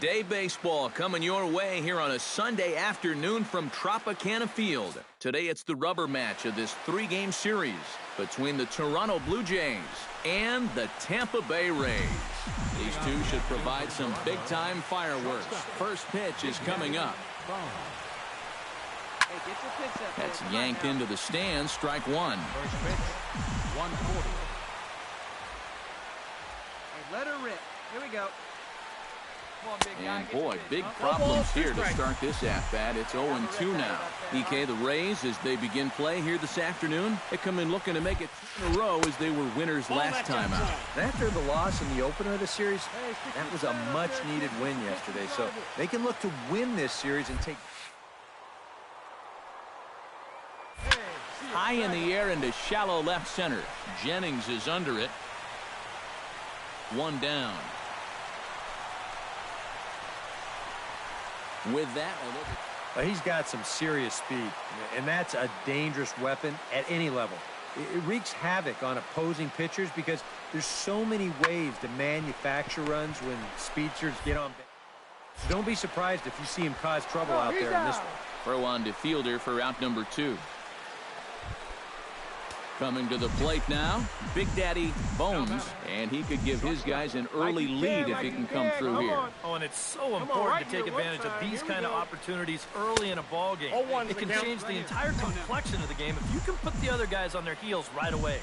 Day baseball coming your way here on a Sunday afternoon from Tropicana Field. Today it's the rubber match of this three-game series between the Toronto Blue Jays and the Tampa Bay Rays. These two should provide some big-time fireworks. First pitch is coming up. That's yanked into the stands. Strike one. First pitch, 140. Hey, let her rip. Here we go. Come on, big guy. And boy, big problems here to start this at-bat. It's 0-2 now. EK, the Rays, as they begin play here this afternoon, they come in looking to make it in a row as they were winners last time out. After the loss in the opener of the series, that was a much-needed win yesterday. So they can look to win this series and take... High in the air into shallow left center. Jennings is under it. One down. With that, he's got some serious speed, and that's a dangerous weapon at any level. It wreaks havoc on opposing pitchers because there's so many ways to manufacture runs when speedsters get on base. So don't be surprised if you see him cause trouble out there in this one. Throw on to fielder for out number 2. Coming to the plate now, Big Daddy Bones, and he could give his guys an early lead if he can come through here. Oh, and it's so important to take advantage of these kind of opportunities early in a ball game. It can change the entire complexion of the game if you can put the other guys on their heels right away.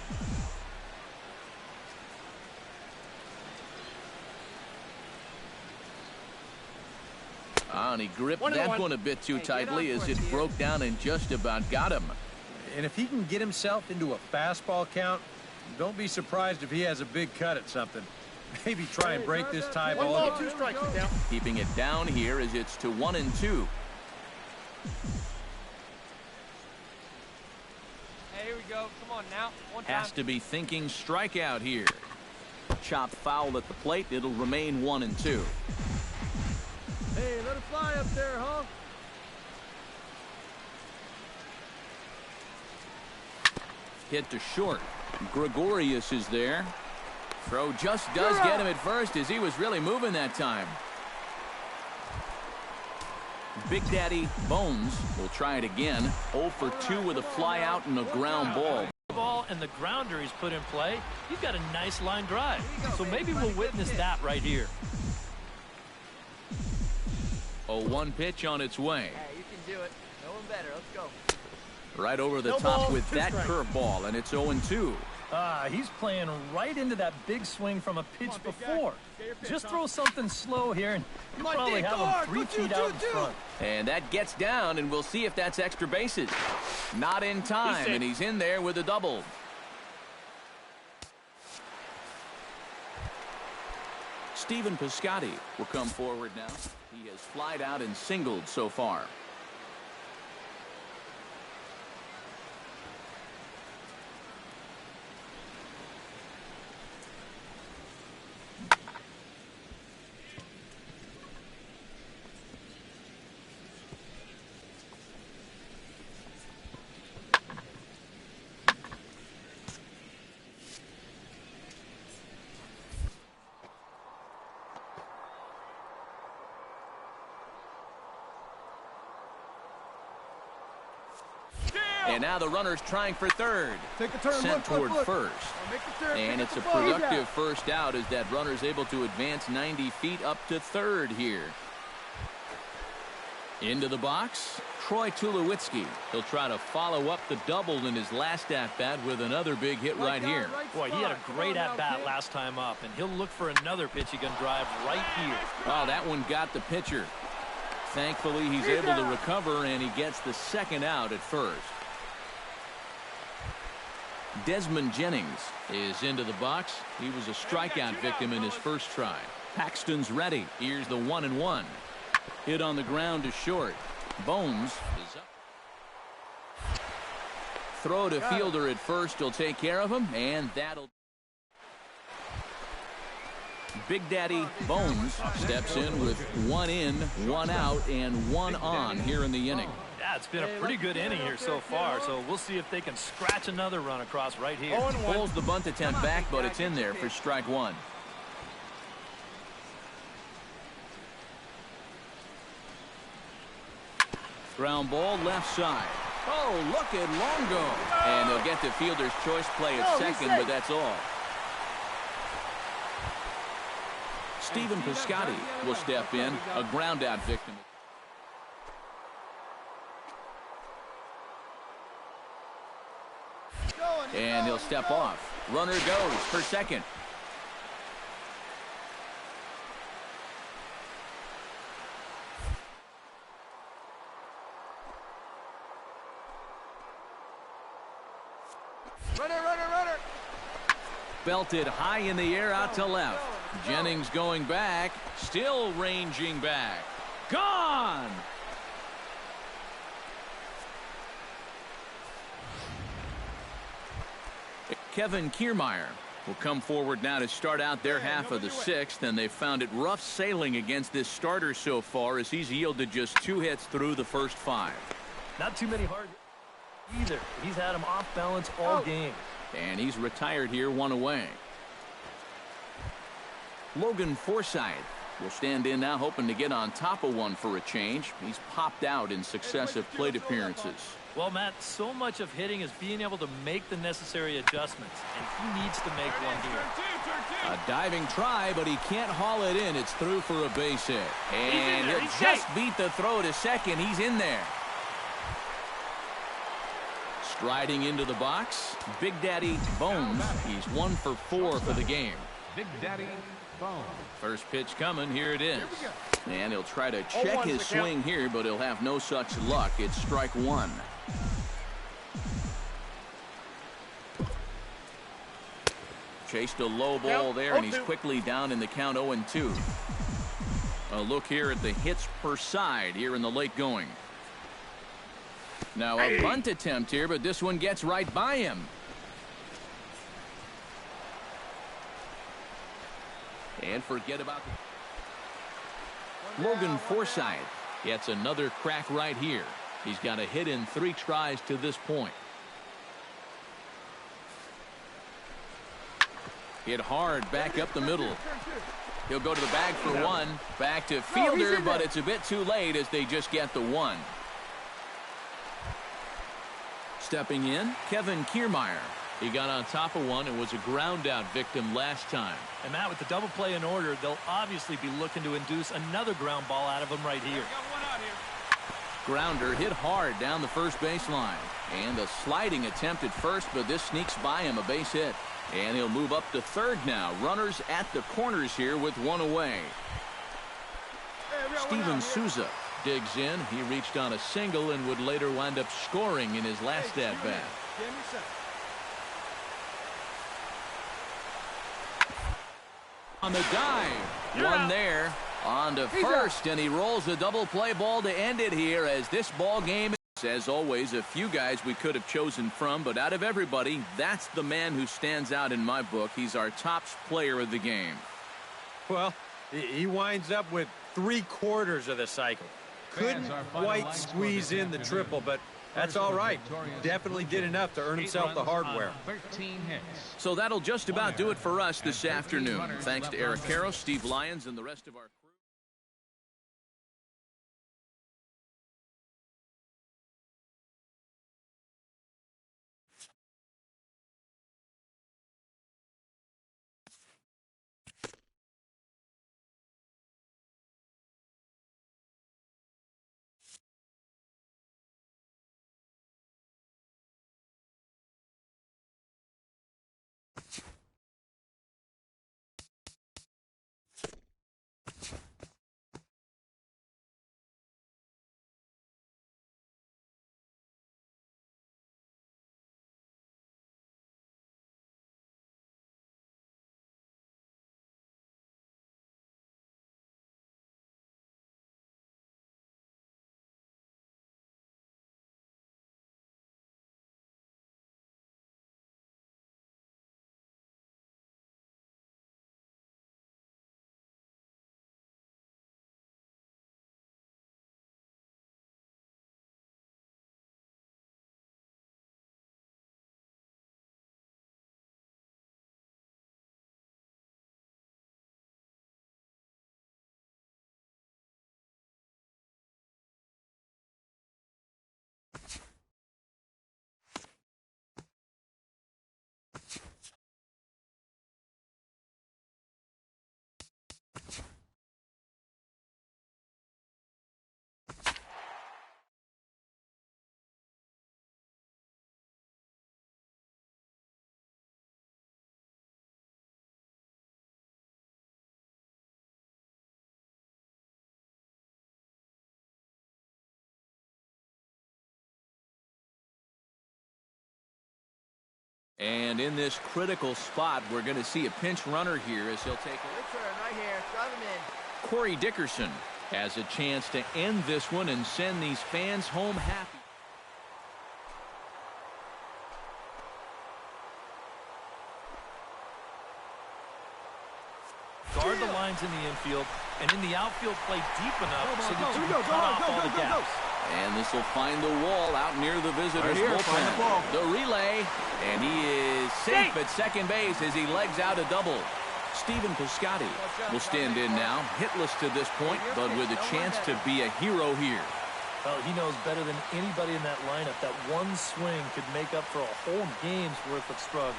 And he gripped that one a bit too tightly as it broke down and just about got him. And if he can get himself into a fastball count, don't be surprised if he has a big cut at something. Maybe try and break this tie ball. 1 ball, 2 strikes. Keeping it down here as it's to 1-2. Hey, here we go. Come on now. One time. Has to be thinking strikeout here. Chopped foul at the plate. It'll remain 1-2. Hey, let it fly up there, huh? Hit to short. Gregorius is there. Throw just does get him at first as he was really moving that time. Big Daddy Bones will try it again. 0 for 2 with a fly out and a ground ball. Ball and the grounder he's put in play. He's got a nice line drive. So maybe we'll witness that right here. 0-1 pitch on its way. Hey, you can do it. No one better. Let's go. Right over the top with that curveball, and it's 0-2. He's playing right into that big swing from a pitch before. Just throw something slow here, and you probably have him 3 feet out in front. And that gets down, and we'll see if that's extra bases. Not in time, and he's in there with a double. Stephen Piscotty will come forward now. He has flied out and singled so far. And now the runner's trying for third. Take a turn. Sent toward first. And it's a productive first. first out as that runner's able to advance 90 feet up to third here. Into the box, Troy Tulowitzki. He'll try to follow up the double in his last at-bat with another big hit right here. Boy, he had a great at-bat last time up, and he'll look for another pitch he can drive right here. Oh, that one got the pitcher. Thankfully, he's able to recover, and he gets the second out at first. Desmond Jennings is into the box. He was a strikeout victim in his first try. Paxton's ready. Here's the 1-1. Hit on the ground to short. Bones is up. Throw to fielder at first will take care of him, and that'll... Big Daddy Bones steps in with 1 in, 1 out, and 1 on here in the inning. Yeah, it's been a pretty good inning here so far, so we'll see if they can scratch another run across right here. Pulls the bunt attempt back, but it's in there for strike 1. Ground ball left side. Oh, look at Longo. And they'll get the fielder's choice play at second, but that's all. Stephen Piscotty will step in, a ground out victim. And he'll step off. Runner goes for second. Runner. Belted high in the air out to left. Jennings going back, still ranging back. Gone! Kevin Kiermaier will come forward now to start out their half of the sixth, and they've found it rough sailing against this starter so far as he's yielded just 2 hits through the first 5. Not too many hard either. He's had him off balance all game. And he's retired here, 1 away. Logan Forsythe will stand in now, hoping to get on top of one for a change. He's popped out in successive plate appearances. Well, Matt, so much of hitting is being able to make the necessary adjustments, and he needs to make one here. A diving try, but he can't haul it in. It's through for a base hit. And he'll just beat the throw to second. He's in there. Striding into the box, Big Daddy Bones. He's 1 for 4 for the game. Big Daddy Bones. First pitch coming. Here it is. And he'll try to check his swing here, but he'll have no such luck. It's strike 1. Chased a low ball there, and he's quickly down in the count 0-2. A look here at the hits per side here in the late going. Now a bunt attempt here, but this one gets right by him. And forget about Logan Forsythe gets another crack right here. He's got a hit in 3 tries to this point. Hit hard back up the middle. He'll go to the bag for 1. Back to fielder, but it's a bit too late as they just get the 1. Stepping in, Kevin Kiermaier. He got on top of one and was a ground out victim last time. And Matt, with the double play in order, they'll obviously be looking to induce another ground ball out of him right here. Grounder hit hard down the first base line. And a sliding attempt at first, but this sneaks by him, a base hit. And he'll move up to third now. Runners at the corners here with 1 away. Steven Souza digs in. He reached on a single and would later wind up scoring in his last at-bat. On the dive, one there on to first, and he rolls the double play ball to end it here as this ball game is, as always, a few guys we could have chosen from, but out of everybody, that's the man who stands out in my book. He's our top player of the game. Well, he winds up with 3/4 of the cycle. Couldn't quite squeeze in the triple, but that's all right. Definitely did enough to earn himself the hardware. 13 hits. So that'll just about do it for us this afternoon. Thanks to Eric Karros, Steve Lyons, and the rest of our crew. And in this critical spot, we're going to see a pinch runner here as he'll take it. Good turn right here. Drive him in. Corey Dickerson has a chance to end this one and send these fans home happy. Guard the lines in the infield, and in the outfield play deep enough so that you can cut off all the gaps. And this will find the wall out near the visitor's bullpen. The relay, and he is safe at second base as he legs out a double. Stephen Piscotty will stand in now, hitless to this point, but with a chance to be a hero here. Well, he knows better than anybody in that lineup that one swing could make up for a whole game's worth of struggles.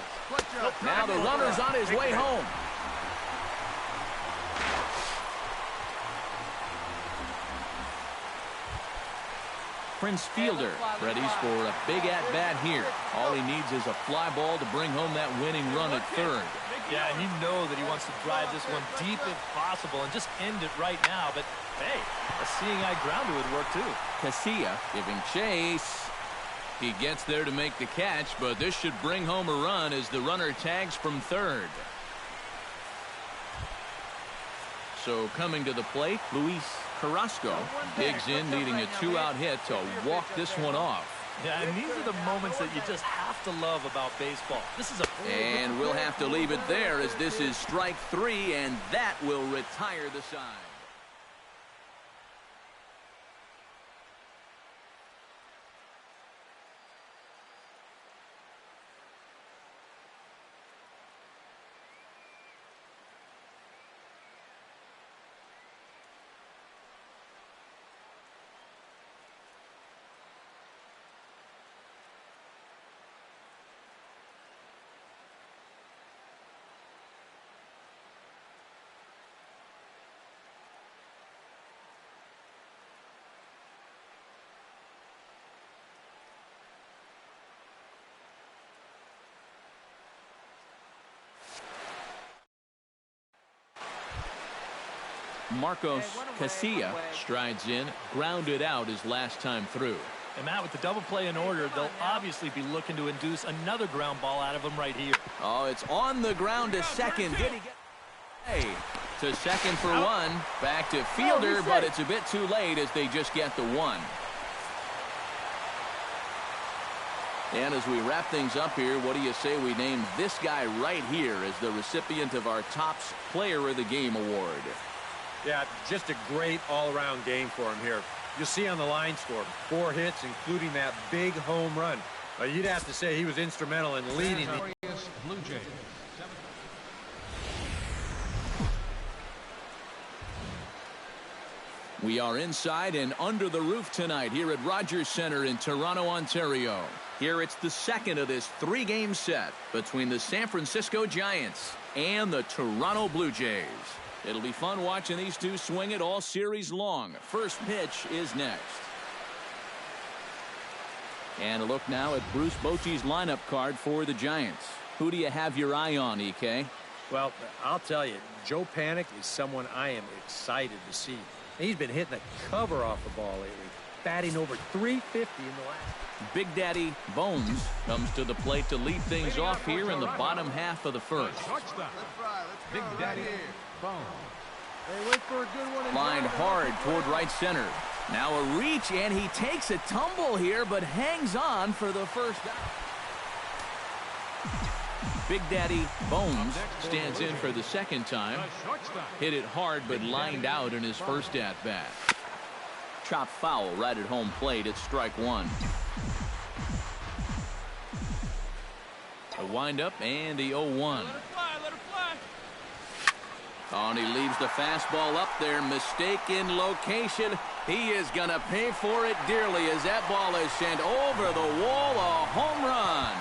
Now the runner's on his way home. Prince Fielder readies for a big at-bat here. All he needs is a fly ball to bring home that winning run at third. Yeah, and you know that he wants to drive this one deep if possible and just end it right now. But, hey, a seeing-eye grounder would work, too. Casilla giving chase. He gets there to make the catch, but this should bring home a run as the runner tags from third. So coming to the plate, Luis Carrasco digs in, needing a two-out hit to walk this one off. Yeah, and these are the moments that you just have to love about baseball. This is And we'll have to leave it there as this is strike three, and that will retire the side. Marcos Casilla strides in, grounded out his last time through. And Matt, with the double play in order, they'll obviously be looking to induce another ground ball out of him right here. Oh, it's on the ground to second. Did he get? Hey, to second for one. Back to Fielder, but it's a bit too late as they just get the one. And as we wrap things up here, what do you say we name this guy right here as the recipient of our Topps Player of the Game award? Yeah, just a great all-around game for him here. You'll see on the line score, 4 hits, including that big home run. You'd have to say he was instrumental in leading the Blue Jays. We are inside and under the roof tonight here at Rogers Center in Toronto, Ontario. Here it's the second of this 3-game set between the San Francisco Giants and the Toronto Blue Jays. It'll be fun watching these two swing it all series long. First pitch is next. And a look now at Bruce Bochy's lineup card for the Giants. Who do you have your eye on, EK? Well, I'll tell you, Joe Panik is someone I am excited to see. He's been hitting the cover off the ball lately, batting over .350 in the last. Big Daddy Bones comes to the plate to lead things off here in the bottom half of the first. Big Daddy Bones. They went for a good one. Lined hard toward right center. Now a reach, and he takes a tumble here, but hangs on for the first out. Big Daddy Bones stands in for the second time. Hit it hard, but lined out in his first at-bat. Chopped foul right at home plate. It's strike one. A windup and the 0-1. Oh, and he leaves the fastball up there. Mistaken location. He is going to pay for it dearly as that ball is sent over the wall. A home run.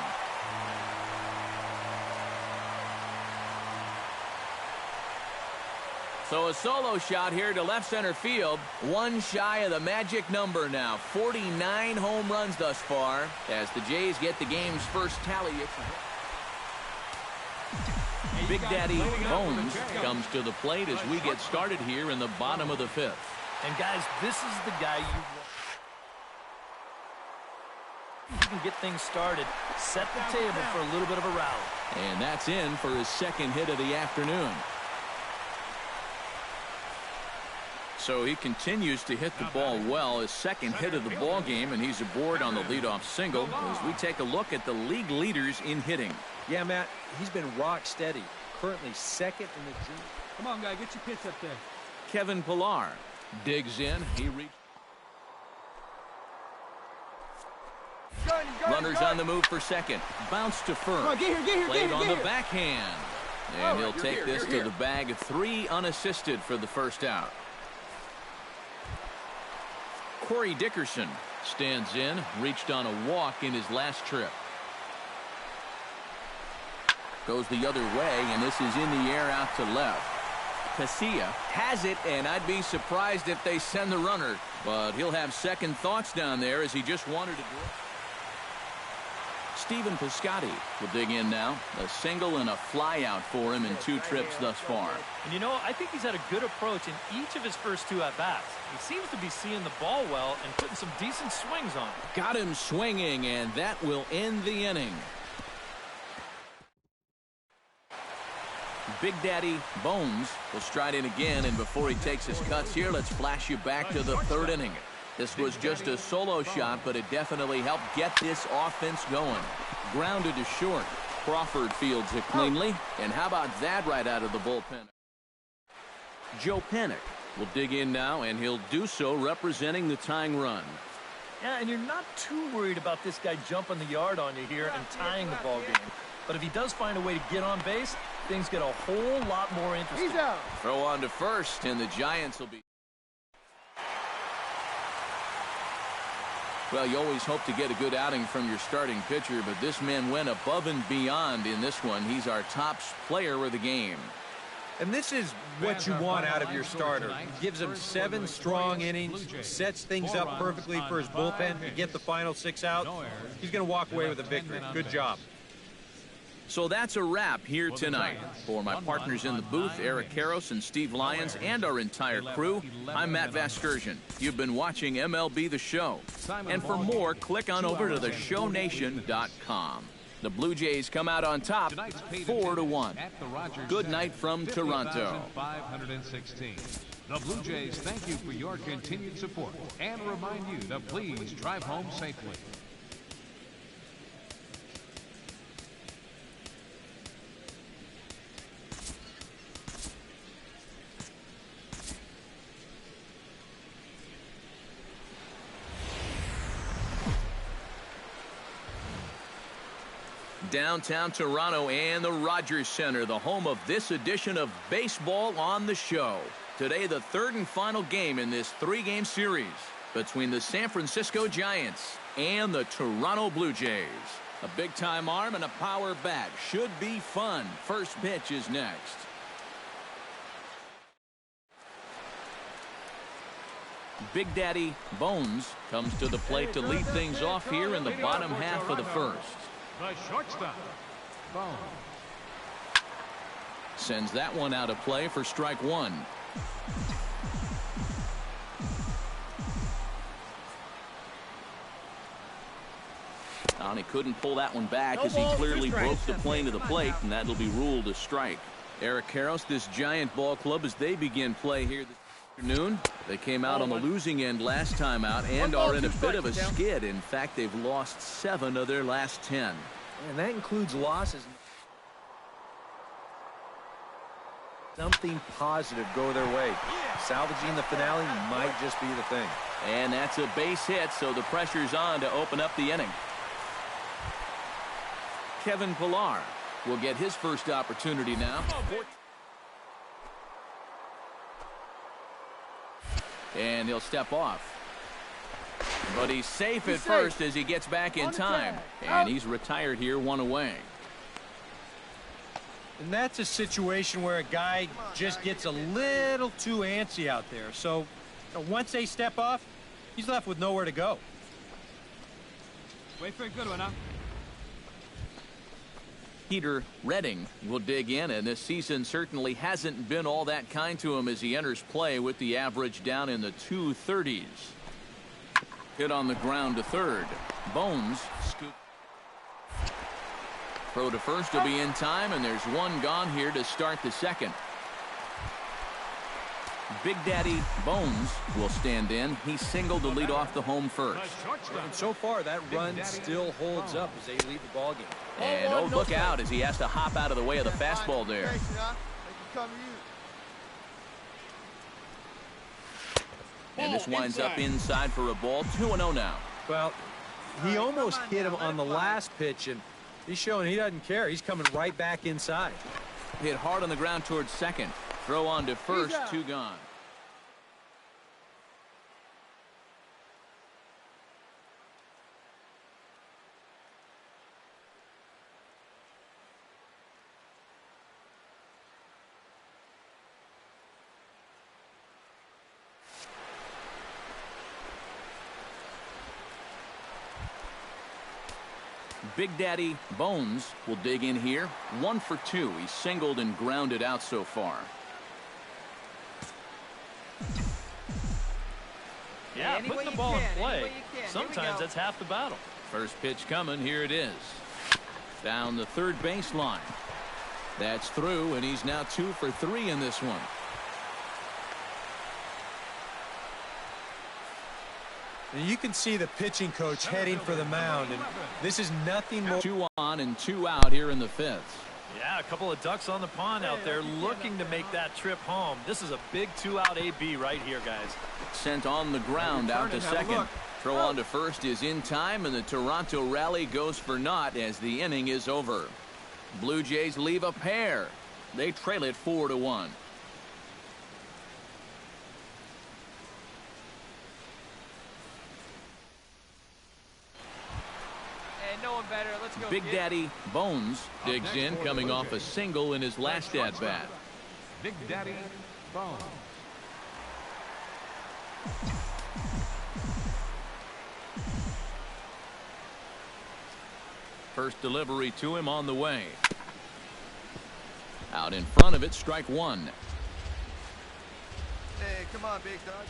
So a solo shot here to left center field. One shy of the magic number now. 49 home runs thus far as the Jays get the game's first tally. Big Daddy Bones comes to the plate as we get started here in the bottom of the fifth. And guys, this is the guy you want. You can get things started, set the table for a little bit of a rally. And that's in for his second hit of the afternoon. So he continues to hit the ball well, his second hit of the ball game, and he's aboard on the leadoff single as we take a look at the league leaders in hitting. Yeah, Matt, he's been rock steady, currently second in the junior. Come on, guy, get your pitch up there. Kevin Pillar digs in. He reaches. Runners on the move for second. Bounce to first. Come on, get here, Played on the backhand. And he'll take this to the bag. 3 unassisted for the first out. Corey Dickerson stands in. Reached on a walk in his last trip. Goes the other way, and this is in the air out to left. Casilla has it, and I'd be surprised if they send the runner. But he'll have second thoughts down there as he just wanted to do it. Stephen Piscotty will dig in now. A single and a fly out for him in 2 trips thus far. And you know, I think he's had a good approach in each of his first 2 at-bats. He seems to be seeing the ball well and putting some decent swings on it. Got him swinging, and that will end the inning. Big Daddy Bones will stride in again, and before he takes his cuts here, let's flash you back to the 3rd inning. This was just a solo shot, but it definitely helped get this offense going. Grounded to short. Crawford fields it cleanly, and how about that right out of the bullpen? Joe Panik will dig in now, and he'll do so representing the tying run. Yeah, and you're not too worried about this guy jumping the yard on you here and tying the ball game. But if he does find a way to get on base, things get a whole lot more interesting. He's out. Throw on to first, and the Giants will be... Well, you always hope to get a good outing from your starting pitcher, but this man went above and beyond in this one. He's our top player of the game. And this is what you want out of your starter. Gives him 7 strong innings, sets things up perfectly for his bullpen to get the final 6 out. He's going to walk away with a victory. Good job. So that's a wrap here tonight. For my partners in the booth, Eric Karros and Steve Lyons, and our entire crew, I'm Matt Vasgersian. You've been watching MLB The Show. And for more, click on over to theshownation.com. The Blue Jays come out on top, 4-1. Good night from Toronto. 516. The Blue Jays thank you for your continued support and remind you to please drive home safely. Downtown Toronto and the Rogers Center, the home of this edition of Baseball on the Show. Today, the 3rd and final game in this 3-game series between the San Francisco Giants and the Toronto Blue Jays. A big-time arm and a power bat. Should be fun. First pitch is next. Big Daddy Bones comes to the plate to lead things off here in the bottom half of the first. The shortstop, Bones. Sends that one out of play for strike 1. And he couldn't pull that one back as he clearly broke the plane to the plate, and that'll be ruled a strike. Eric Karros, this Giant ball club, as they begin play here this afternoon. They came out on the losing end last time out and are in a bit of a skid. In fact, they've lost 7 of their last 10. And that includes losses. Something positive go their way. Salvaging the finale might just be the thing. And that's a base hit, so the pressure's on to open up the inning. Kevin Pillar will get his first opportunity now. And he'll step off. But he's safe at first as he gets back in time. And he's retired here, 1 away. And that's a situation where a guy just gets a little too antsy out there. So once they step off, he's left with nowhere to go. Wait for a good one, huh? Peter Redding will dig in, and this season certainly hasn't been all that kind to him as he enters play with the average down in the 230s. Hit on the ground to third. Bones Throw to first will be in time, and there's one gone here to start the second. Big Daddy Bones will stand in. He singled to lead off the home first. And so far, that run still holds up as they lead the ballgame. And oh, look out as he has to hop out of the way of the fastball there. And this winds up inside for a ball. 2-0 now. Well, he almost hit him on the last pitch, and he's showing he doesn't care. He's coming right back inside. Hit hard on the ground towards second. Throw on to first, 2 gone. Big Daddy Bones will dig in here. 1 for 2. He's singled and grounded out so far. Yeah, putting the ball in play, sometimes that's half the battle. First pitch coming. Here it is. Down the third baseline. That's through, and he's now 2 for 3 in this one. And you can see the pitching coach heading for the mound, and this is nothing more. 2 on and 2 out here in the 5th. Yeah, a couple of ducks on the pond out there looking to make that trip home. This is a big 2-out AB right here, guys. Sent on the ground out to second. Throw on to first is in time, and the Toronto rally goes for naught as the inning is over. Blue Jays leave a pair. They trail it 4-1. Better. Let's go, Big Daddy Bones digs in, coming off a single in his last at-bat. Big Daddy Bones. First delivery to him on the way. Out in front of it, strike 1. Hey, come on, big dog.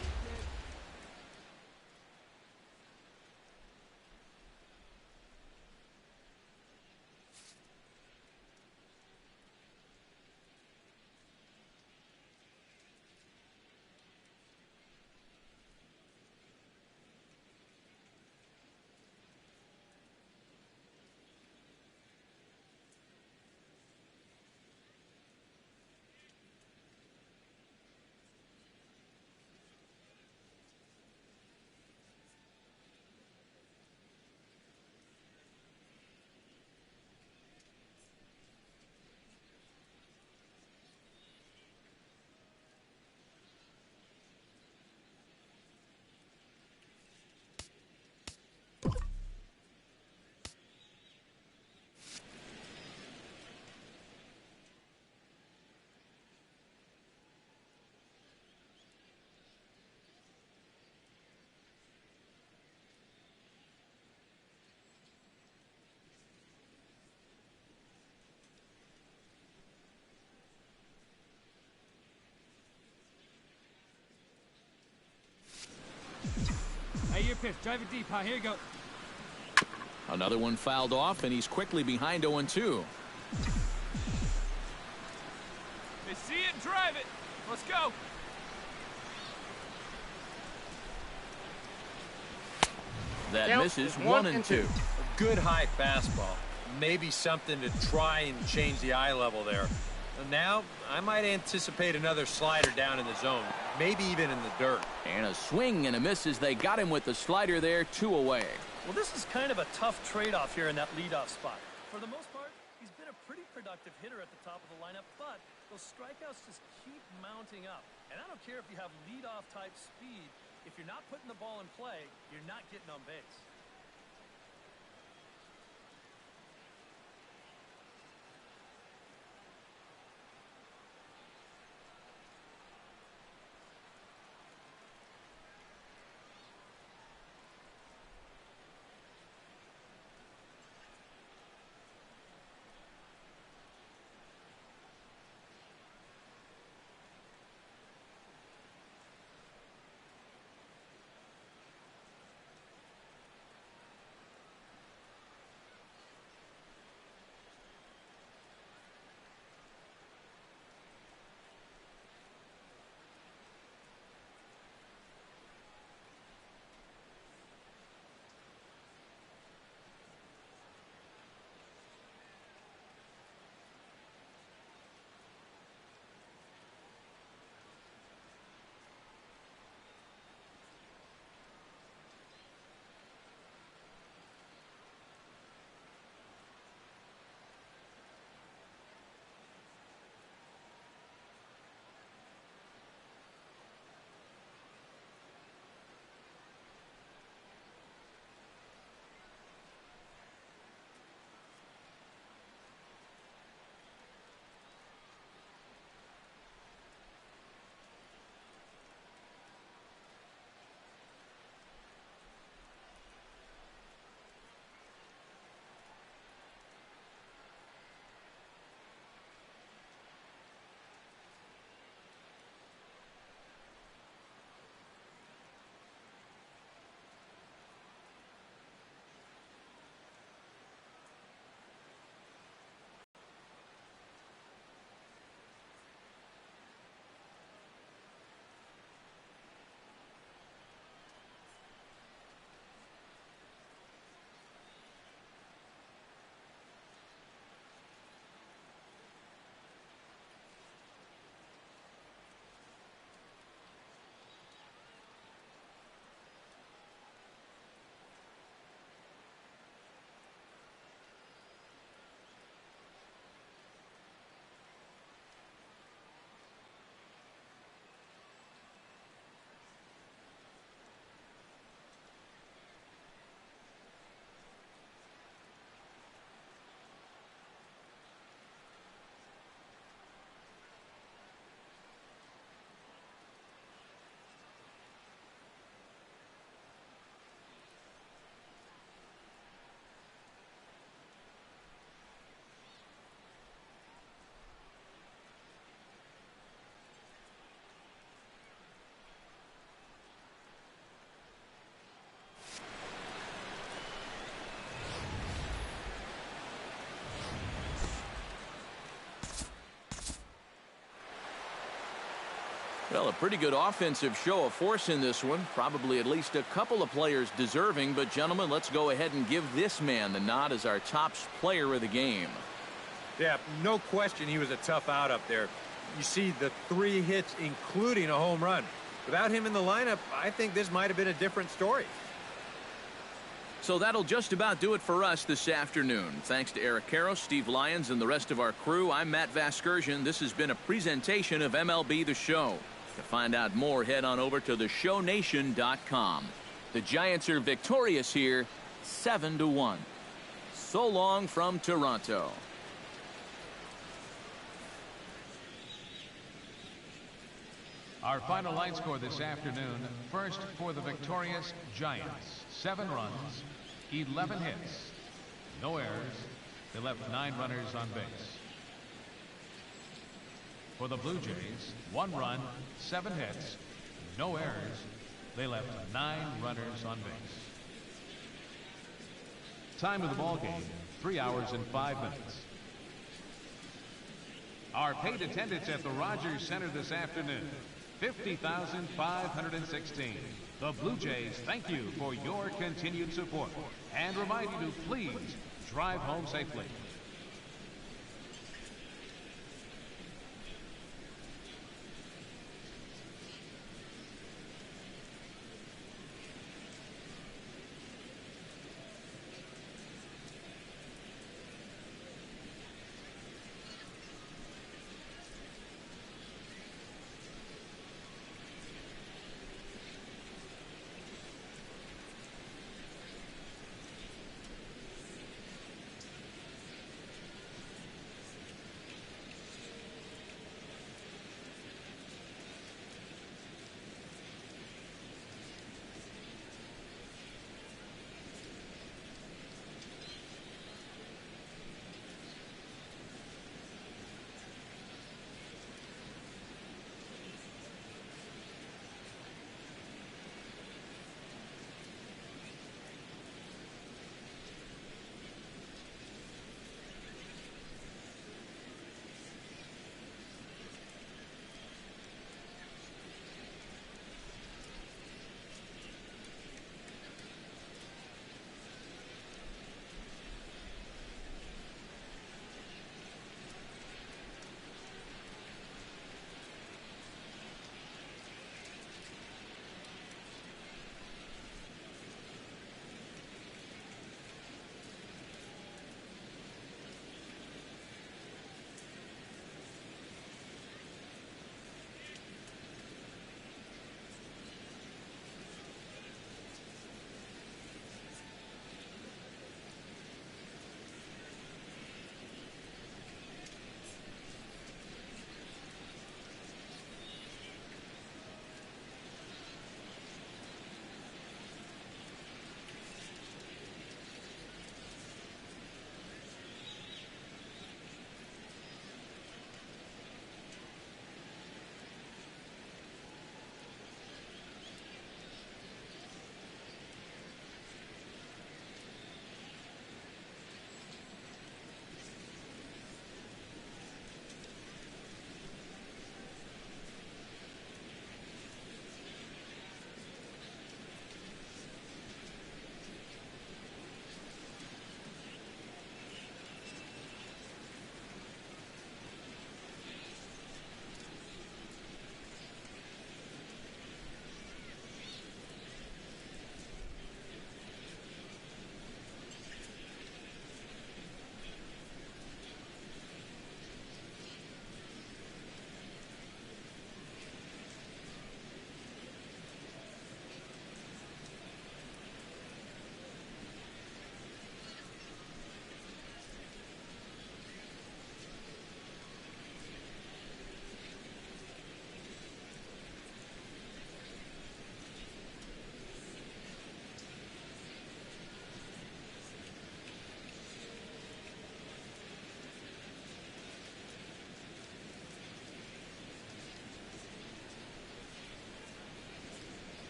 Hey, your pitch. Drive it deep, huh? Here you go. Another one fouled off, and he's quickly behind 0-2. They see it and drive it. Let's go. That misses 1-2. A good high fastball. Maybe something to try and change the eye level there. And now, I might anticipate another slider down in the zone. Maybe even in the dirt. And a swing and a miss as they got him with the slider there, 2 away. Well, this is kind of a tough trade-off here in that leadoff spot. For the most part, he's been a pretty productive hitter at the top of the lineup, but those strikeouts just keep mounting up. And I don't care if you have leadoff type speed. If you're not putting the ball in play, you're not getting on base. Well, a pretty good offensive show of force in this one. Probably at least a couple of players deserving. But, gentlemen, let's go ahead and give this man the nod as our top player of the game. Yeah, no question he was a tough out up there. You see the 3 hits, including a home run. Without him in the lineup, I think this might have been a different story. So that'll just about do it for us this afternoon. Thanks to Eric Karros, Steve Lyons, and the rest of our crew. I'm Matt Vasgersian. This has been a presentation of MLB The Show. To find out more, head on over to theshownation.com. The Giants are victorious here, 7-1. So long from Toronto. Our final line score this afternoon. First for the victorious Giants. 7 runs, 11 hits, no errors. They left 9 runners on base. For the Blue Jays, 1 run, 7 hits, no errors. They left 9 runners on base. Time of the ball game, 3 hours and 5 minutes. Our paid attendance at the Rogers Center this afternoon, 50,516. The Blue Jays thank you for your continued support and remind you to please drive home safely.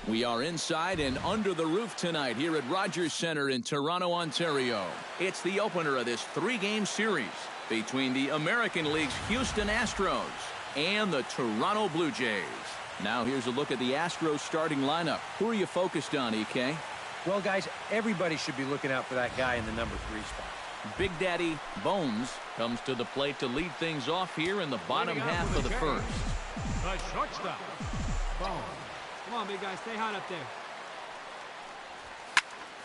We are inside and under the roof tonight here at Rogers Centre in Toronto, Ontario. It's the opener of this 3-game series between the American League's Houston Astros and the Toronto Blue Jays. Now here's a look at the Astros starting lineup. Who are you focused on, EK? Well, guys, everybody should be looking out for that guy in the number 3 spot. Big Daddy Bones comes to the plate to lead things off here in the bottom half of the first. The shortstop, Bones. Come on, big guy. Stay hot up there.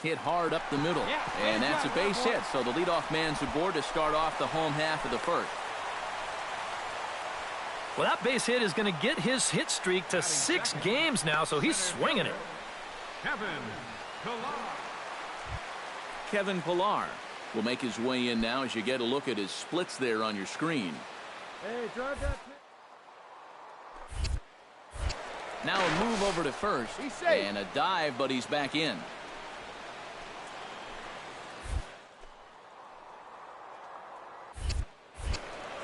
Hit hard up the middle. And that's a base hit, so the leadoff man's aboard to start off the home half of the first. Well, that base hit is going to get his hit streak to 6 games now, so he's swinging it. Kevin Pillar will make his way in now as you get a look at his splits there on your screen. Hey, drive that. Now a move over to first, and a dive, but he's back in.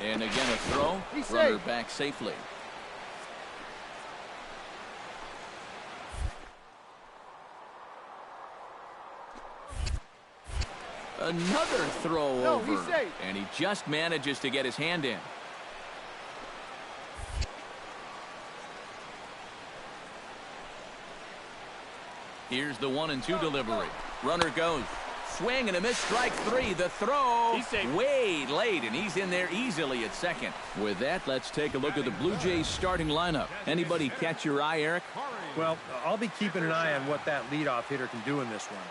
And again a throw, runner back safely. Another throw over, and he just manages to get his hand in. Here's the 1-2 delivery. Runner goes. Swing and a miss, strike 3. The throw way late, and he's in there easily at second. With that, let's take a look at the Blue Jays starting lineup. Anybody catch your eye, Eric? Well, I'll be keeping an eye on what that leadoff hitter can do in this one.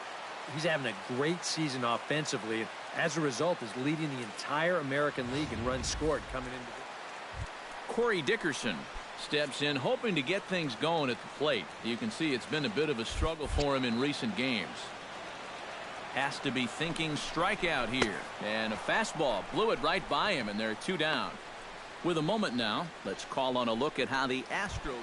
He's having a great season offensively, and as a result is leading the entire American League in runs scored coming into the... Corey Dickerson steps in, hoping to get things going at the plate. You can see it's been a bit of a struggle for him in recent games. Has to be thinking strikeout here. And a fastball blew it right by him, and they're 2 down. With a moment now, let's call on a look at how the Astros...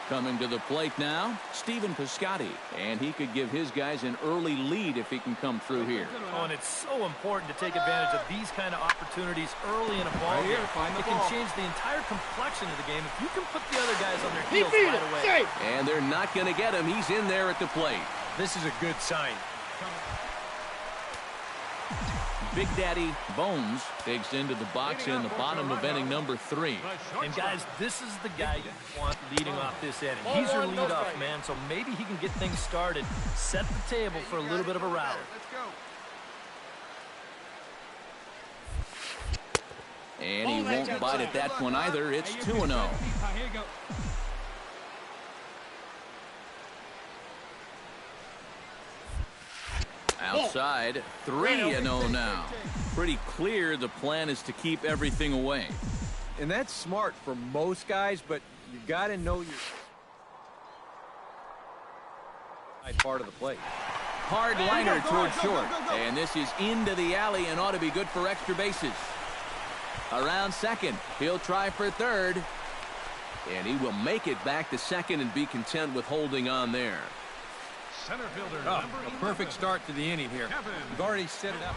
Coming to the plate now, Stephen Piscotty. And he could give his guys an early lead if he can come through here. Oh, and it's so important to take advantage of these kind of opportunities early in a ball game. It can change the entire complexion of the game if you can put the other guys on their heels right away. And they're not going to get him. He's in there at the plate. This is a good sign. Big Daddy Bones digs into the box in the bottom of inning number 3. And guys, this is the guy you want leading off this inning. He's your leadoff man, so maybe he can get things started, set the table for a little bit of a rally. And he won't bite at that one either. It's 2-0. Outside, 3-0 now. Pretty clear the plan is to keep everything away. And that's smart for most guys, but you got to know your part of the plate. Hard liner toward short. And this is into the alley and ought to be good for extra bases. Around second. He'll try for third. And he will make it back to second and be content with holding on there. Center fielder, a perfect start to the inning here. We've already set it up.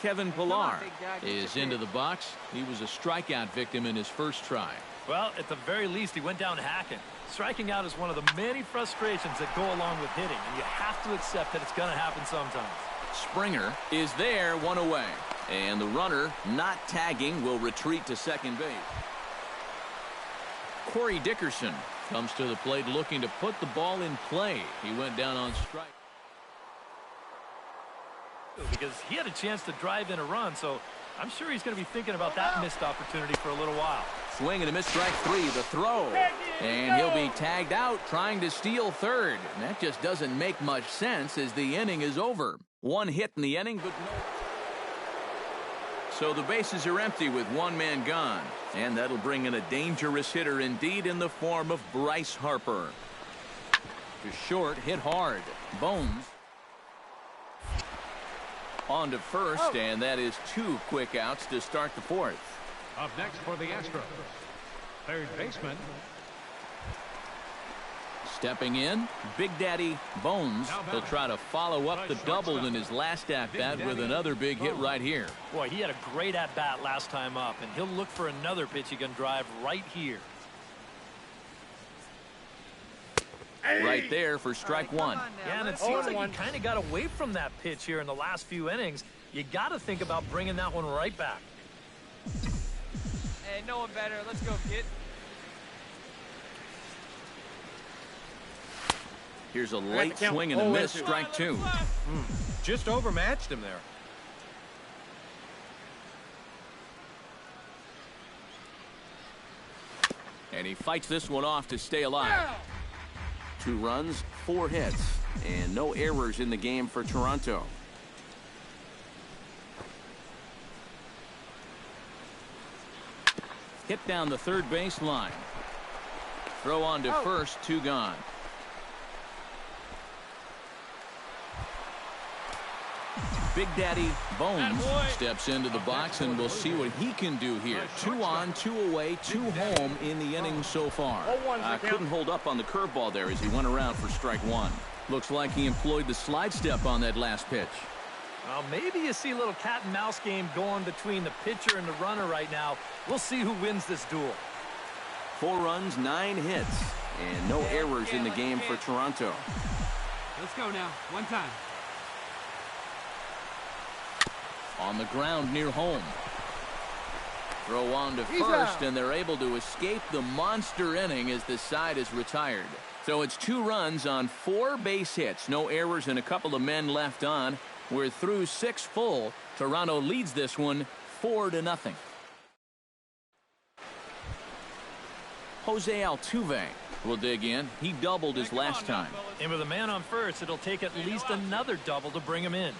Kevin Pillar is into the box. He was a strikeout victim in his first try. Well, at the very least, he went down hacking. Striking out is one of the many frustrations that go along with hitting, and you have to accept that it's going to happen sometimes. Springer is there, 1 away. And the runner, not tagging, will retreat to second base. Corey Dickerson comes to the plate looking to put the ball in play. He went down on strike. Because he had a chance to drive in a run, so I'm sure he's going to be thinking about that missed opportunity for a little while. Swing and a miss, strike 3, the throw. And he'll be tagged out trying to steal third. And that just doesn't make much sense as the inning is over. 1 hit in the inning, but no. So the bases are empty with 1 man gone. And that'll bring in a dangerous hitter indeed in the form of Bryce Harper. To short, hit hard. Bones on to first, and that is 2 quick outs to start the 4th. Up next for the Astros, third baseman. Stepping in, Big Daddy Bones. He'll try to follow up the double in his last at-bat with another big hit right here. Boy, he had a great at-bat last time up, and he'll look for another pitch he can drive right here. Right there for strike one. Yeah, and it seems like he kind of got away from that pitch here in the last few innings. You got to think about bringing that one right back. Hey, no one better. Let's go, kid. Here's a late swing and a miss, strike two. Just overmatched him there. And he fights this one off to stay alive. 2 runs, 4 hits, and no errors in the game for Toronto. Hit down the third base line. Throw on to first, 2 gone. Big Daddy Bones steps into the box, and we'll see what he can do here. 2 on, 2 away, 2 home in the inning so far. Couldn't hold up on the curveball there as he went around for strike one. Looks like he employed the slide step on that last pitch. Well, maybe you see a little cat and mouse game going between the pitcher and the runner right now. We'll see who wins this duel. 4 runs, 9 hits, and no errors in the game for Toronto. Let's go now. One time. On the ground near home. Throw on to first, and they're able to escape the monster inning as the side is retired. So it's 2 runs on 4 base hits. No errors and a couple of men left on. We're through 6 full. Toronto leads this one 4-0. Jose Altuve will dig in. He doubled his last time. And with a man on first, it'll take at least another double to bring him in.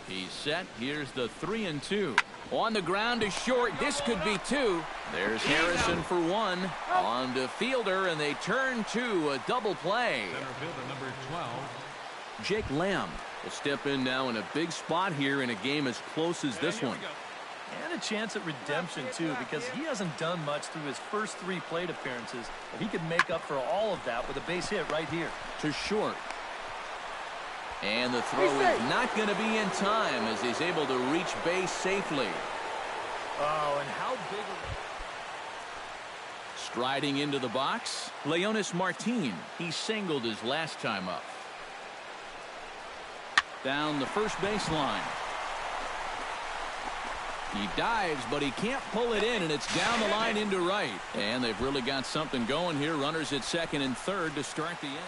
He's set. Here's the 3-2. On the ground to short. This could be 2. There's Harrison for 1. On to Fielder, and they turn to a double play. Center fielder number 12. Jake Lamb will step in now in a big spot here in a game as close as this one. And a chance at redemption, too, because he hasn't done much through his first 3 plate appearances. But he could make up for all of that with a base hit right here. To short. And the throw is not going to be in time as he's able to reach base safely. Oh, and how big Striding into the box, Leonis Martin. He singled his last time up. Down the first baseline. He dives, but he can't pull it in, and it's down the line into right. And they've really got something going here. Runners at second and third to start the inning.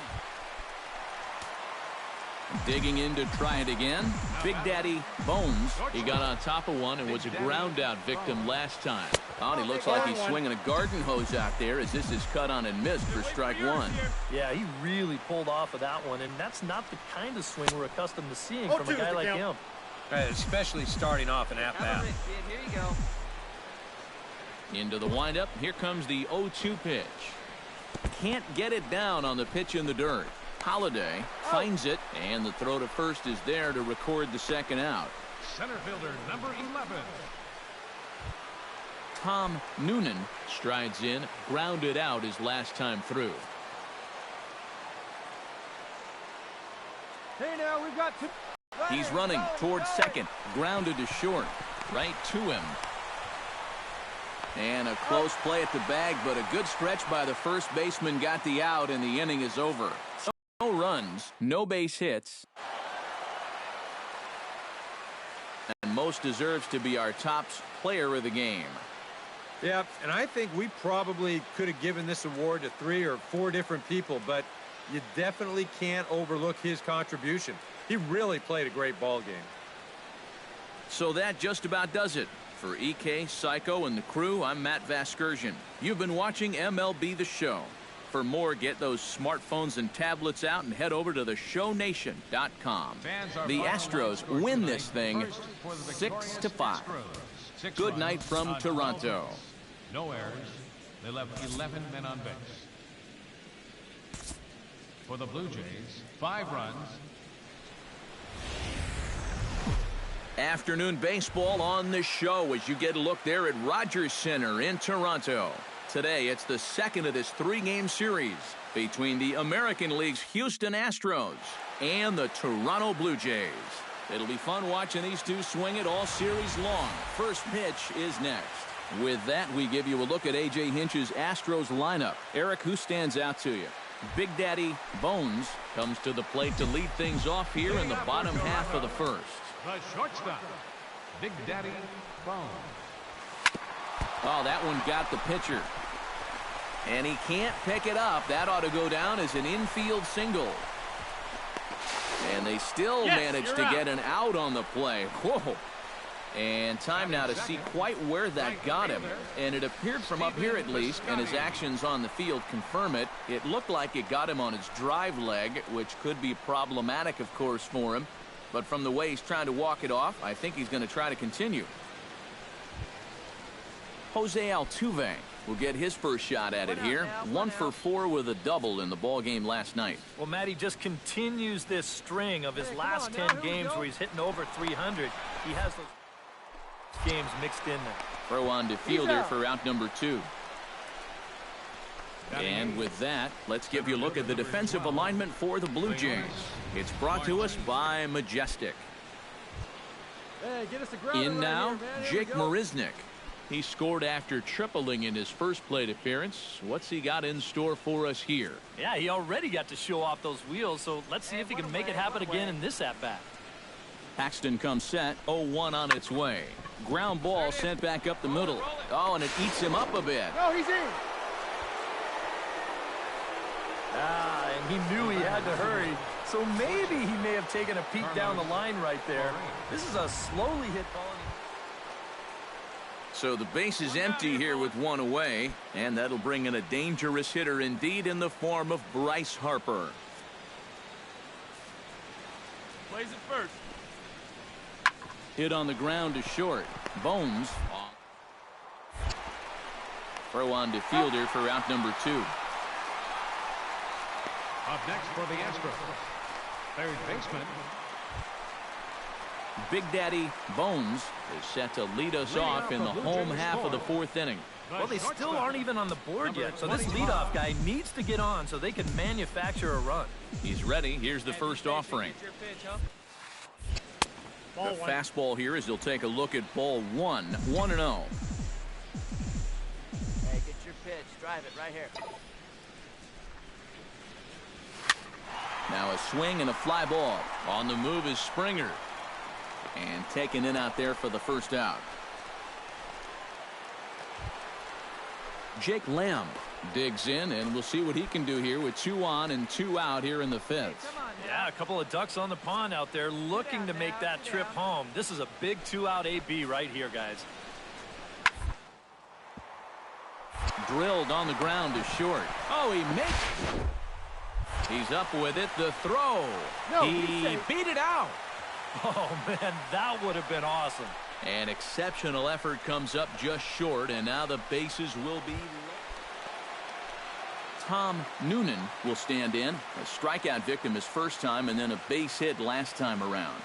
Digging in to try it again. Big Daddy Bones. He got on top of one and was a ground out victim last time. Oh, and he looks like he's swinging a garden hose out there as this is cut on and missed for strike one. Yeah, he really pulled off of that one, and that's not the kind of swing we're accustomed to seeing from a guy like him. Especially starting off an at-bat. Here you go. Into the windup. Here comes the 0-2 pitch. Can't get it down on the pitch in the dirt. Holiday finds it, and the throw to first is there to record the second out. Center fielder number 11. Tom Noonan strides in, grounded out his last time through. Hey, now we've got 2. He's running towards second, grounded to short, right to him. And a close play at the bag, but a good stretch by the first baseman got the out, and the inning is over. No runs, no base hits. And most deserves to be our top player of the game. Yeah, and I think we probably could have given this award to 3 or 4 different people, but you definitely can't overlook his contribution. He really played a great ball game. So that just about does it. For EK, Psycho, and the crew, I'm Matt Vasgersian. You've been watching MLB The Show. For more, get those smartphones and tablets out and head over to theshownation.com. The Astros win this thing 6-5. Good night from Toronto. No errors. They left 11 men on base. For the Blue Jays, 5 runs. Afternoon baseball on the show as you get a look there at Rogers Center in Toronto. Today, it's the second of this 3-game series between the American League's Houston Astros and the Toronto Blue Jays. It'll be fun watching these two swing it all series long. First pitch is next. With that, we give you a look at A.J. Hinch's Astros lineup. Eric, who stands out to you? Big Daddy Bones comes to the plate to lead things off here in the bottom half of the first. The shortstop, Big Daddy Bones. Oh, that one got the pitcher. And he can't pick it up. That ought to go down as an infield single. And they still managed to get an out on the play. Whoa. And time now to see quite where that got him. And it appeared from up here at least, and his actions on the field confirm it. It looked like it got him on his drive leg, which could be problematic, of course, for him. But from the way he's trying to walk it off, I think he's going to try to continue. Jose Altuve will get his first shot at it here. 1 for 4 with a double in the ball game last night. Well, Matty just continues this string of his last 10 games where he's hitting over 300. He has those games mixed in there. Throw on to fielder for out number 2. And with that, let's give you a look at the defensive alignment for the Blue Jays. It's brought to us by Majestic. In now, Jake Marisnick. He scored after tripling in his first plate appearance. What's he got in store for us here? Yeah, he already got to show off those wheels, so let's see if he can make it happen again in this at-bat. Paxton comes set, 0-1 on its way. Ground ball sent back up the middle. Oh, and it eats him up a bit. No, he's in. And he knew he had to hurry, so maybe he may have taken a peek down the line right there. This is a slowly hit ball. So the base is empty here with one away, and that'll bring in a dangerous hitter indeed in the form of Bryce Harper. Plays it first. Hit on the ground to short. Bones. Throw on to fielder for out number 2. Up next for the Astros, third baseman, Big Daddy Bones is set to lead us off in the home half of the 4th inning. Well, they still aren't even on the board yet, so this leadoff guy needs to get on so they can manufacture a run. He's ready. Here's the first offering. The fastball here as he'll take a look at ball 1. 1-0. Hey, get your pitch. Drive it right here. Now a swing and a fly ball. On the move is Springer. And taken in out there for the first out. Jake Lamb digs in, and we'll see what he can do here with 2 on and 2 out here in the 5th. Yeah, a couple of ducks on the pond out there looking to make that trip home. This is a big 2-out AB right here, guys. Drilled on the ground to short. Oh, he makes it. He's up with it. The throw. He beat it out. Oh, man, that would have been awesome. An exceptional effort comes up just short, and now the bases will be. Tom Noonan will stand in. A strikeout victim his first time, and then a base hit last time around.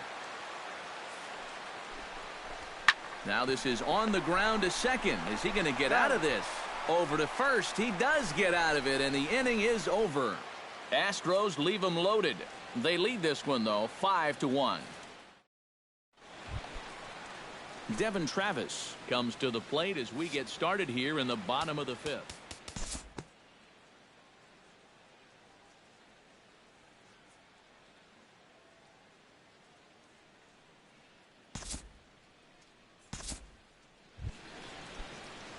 Now this is on the ground to second. Is he going to get out of this? Over to first. He does get out of it, and the inning is over. Astros leave them loaded. They lead this one, though, 5-1. Devin Travis comes to the plate as we get started here in the bottom of the 5th.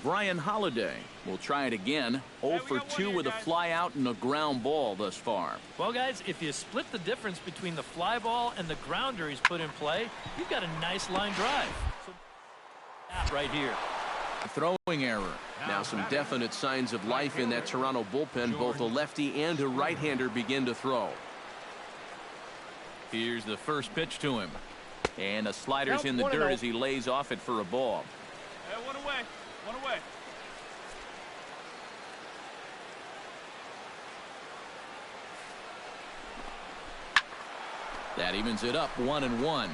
Brian Holiday will try it again. 0 for 2 with a fly out and a ground ball thus far. Well, guys, if you split the difference between the fly ball and the grounder he's put in play, you've got a nice line drive. So, right here. A throwing error. Now some definite signs of life in that Toronto bullpen. Both a lefty and a right-hander begin to throw. Here's the first pitch to him. And a slider's in the dirt as he lays off it for a ball. Hey, one away. One away. That evens it up 1-1.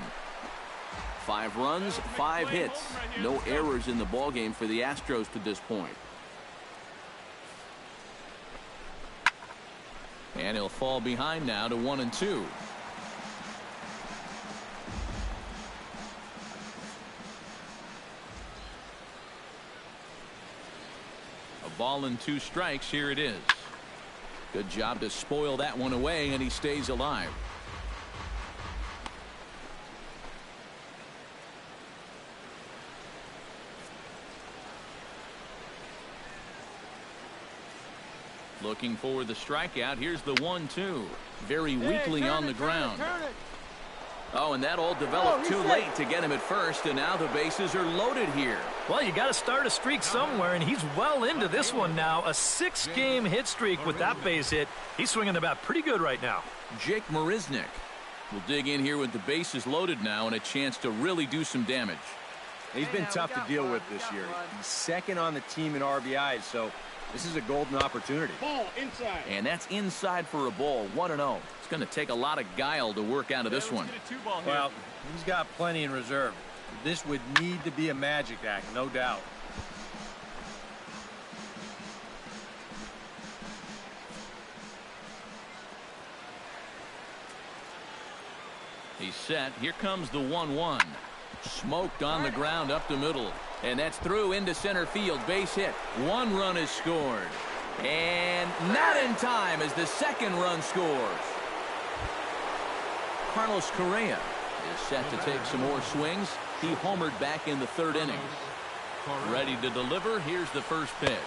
5 runs, 5 hits. No errors in the ballgame for the Astros to this point. And he'll fall behind now to 1-2. A ball and 2 strikes. Here it is. Good job to spoil that one away, and he stays alive. Looking for the strikeout. Here's the 1-2. Very weakly on the ground. Oh, and that all developed too late to get him at first, and now the bases are loaded here. Well, you got to start a streak somewhere, and he's well into this one now. A 6-game hit streak with that base hit. He's swinging the bat pretty good right now. Jake Marisnick will dig in here with the bases loaded now and a chance to really do some damage. He's been tough to deal with this year. He's second on the team in RBIs, so this is a golden opportunity. Ball inside. And that's inside for a ball, 1-0. It's going to take a lot of guile to work out of this one. Well, he's got plenty in reserve. This would need to be a magic act, no doubt. He's set. Here comes the 1-1. Smoked on the ground up the middle. And that's through into center field. Base hit. 1 run is scored. And not in time as the 2nd run scores. Carlos Correa is set to take some more swings. He homered back in the 3rd inning. Ready to deliver. Here's the first pitch.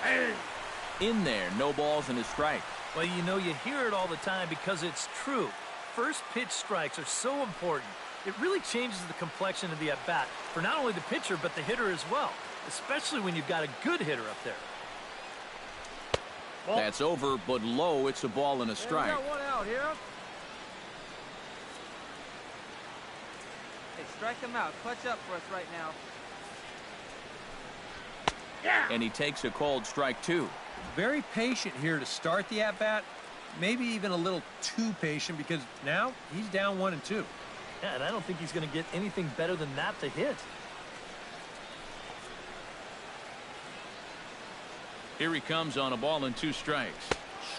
In there. No balls and a strike. Well, you know, you hear it all the time because it's true. First pitch strikes are so important. It really changes the complexion of the at-bat for not only the pitcher but the hitter as well, especially when you've got a good hitter up there. Ball. That's over, but low. It's a ball and a strike. We got one out here. Hey, strike him out. Clutch up for us right now. Yeah. And he takes a called strike 2. Very patient here to start the at-bat. Maybe even a little too patient because now he's down 1-2. Yeah, and I don't think he's going to get anything better than that to hit. Here he comes on a ball and 2 strikes.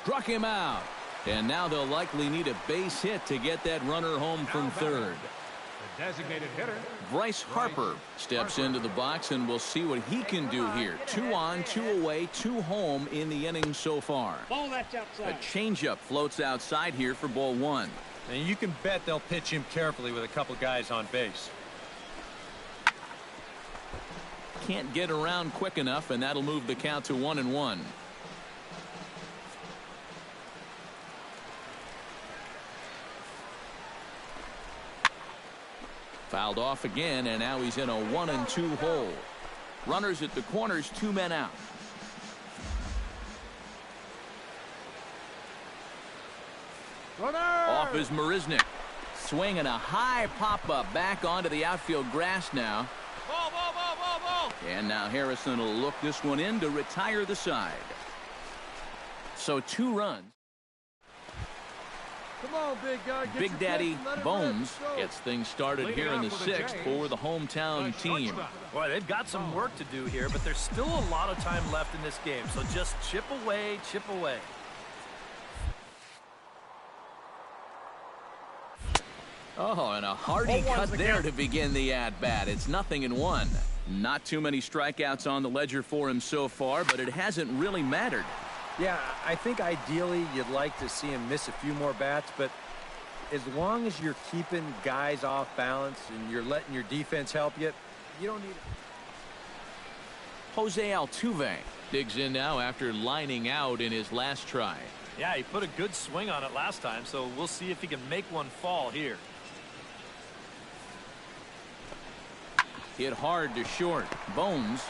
Struck him out. And now they'll likely need a base hit to get that runner home from 3rd. The designated hitter, Bryce Harper steps into the box, and we'll see what he can do here. 2 on, 2 away, 2 home in the inning so far. Ball that's outside. A changeup floats outside here for ball 1. And you can bet they'll pitch him carefully with a couple guys on base. Can't get around quick enough, and that'll move the count to 1-1. Fouled off again, and now he's in a 1-2 hole. Runners at the corners, 2 men out. Runner! Off is Marisnick. Swinging a high pop-up back onto the outfield grass now. Ball, ball, ball, ball, ball. And now Harrison will look this one in to retire the side. So 2 runs. Come on, big guy. Get Big your Daddy pitch and let it Bones rip. gets things started here in the 6th for the hometown team. Boy, they've got some work to do here, but there's still a lot of time left in this game. So just chip away, chip away. Oh, and a hearty cut there to begin the at-bat. It's 0-1. Not too many strikeouts on the ledger for him so far, but it hasn't really mattered. Yeah, I think ideally you'd like to see him miss a few more bats, but as long as you're keeping guys off balance and you're letting your defense help you, you don't need it. Jose Altuve digs in now after lining out in his last try. Yeah, he put a good swing on it last time, so we'll see if he can make one fall here. Hit hard to short. Bones.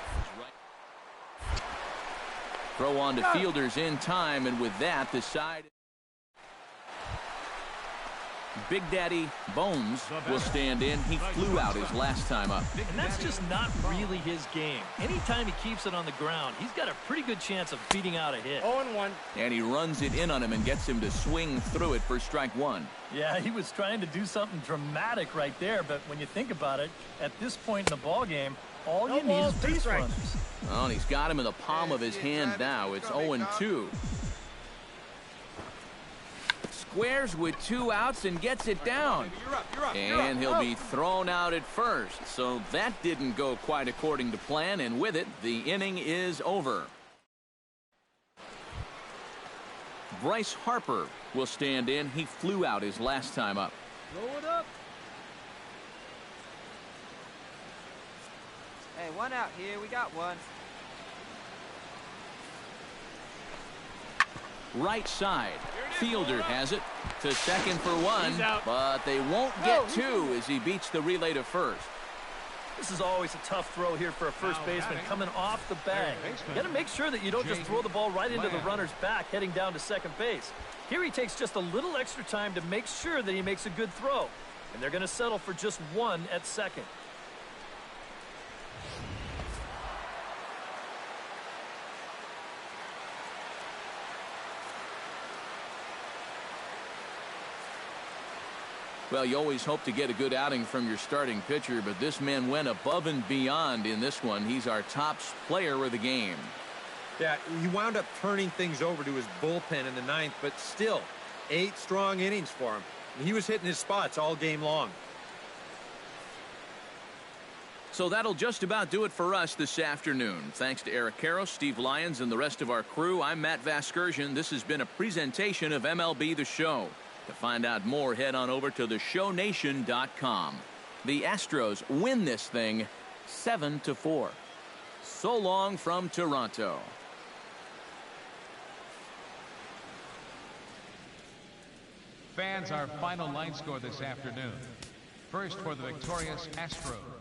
Throw on to fielders in time, and with that, the side. Big Daddy Bones will stand in. He flew out his last time up. And that's just not really his game. Anytime he keeps it on the ground, he's got a pretty good chance of beating out a hit. 0-1. And he runs it in on him and gets him to swing through it for strike 1. Yeah, he was trying to do something dramatic right there, but when you think about it, at this point in the ball game, all you need is base runners. Oh, and he's got him in the palm of his hand now. It's 0-2. Squares with 2 outs and gets it down. And he'll be thrown out at first. So that didn't go quite according to plan, and with it, the inning is over. Bryce Harper will stand in. He flew out his last time up. Throw it up. Hey, one out here. We got one. Right side. Fielder has it to second for one, He's out. but they won't get two as he beats the relay to first. This is always a tough throw here for a first Now baseman batting, coming off the bag. third baseman, You got to make sure that you don't just throw the ball right into the Lamb. runner's back heading down to second base. Here he takes just a little extra time to make sure that he makes a good throw. And they're going to settle for just one at second. Well, you always hope to get a good outing from your starting pitcher, but this man went above and beyond in this one. He's our top player of the game. Yeah, he wound up turning things over to his bullpen in the ninth, but still, 8 strong innings for him. He was hitting his spots all game long. So that'll just about do it for us this afternoon. Thanks to Eric Karros, Steve Lyons, and the rest of our crew. I'm Matt Vasgersian. This has been a presentation of MLB The Show. To find out more, head on over to theshownation.com. The Astros win this thing 7-4. So long from Toronto. Fans, our final line score this afternoon. First for the victorious Astros.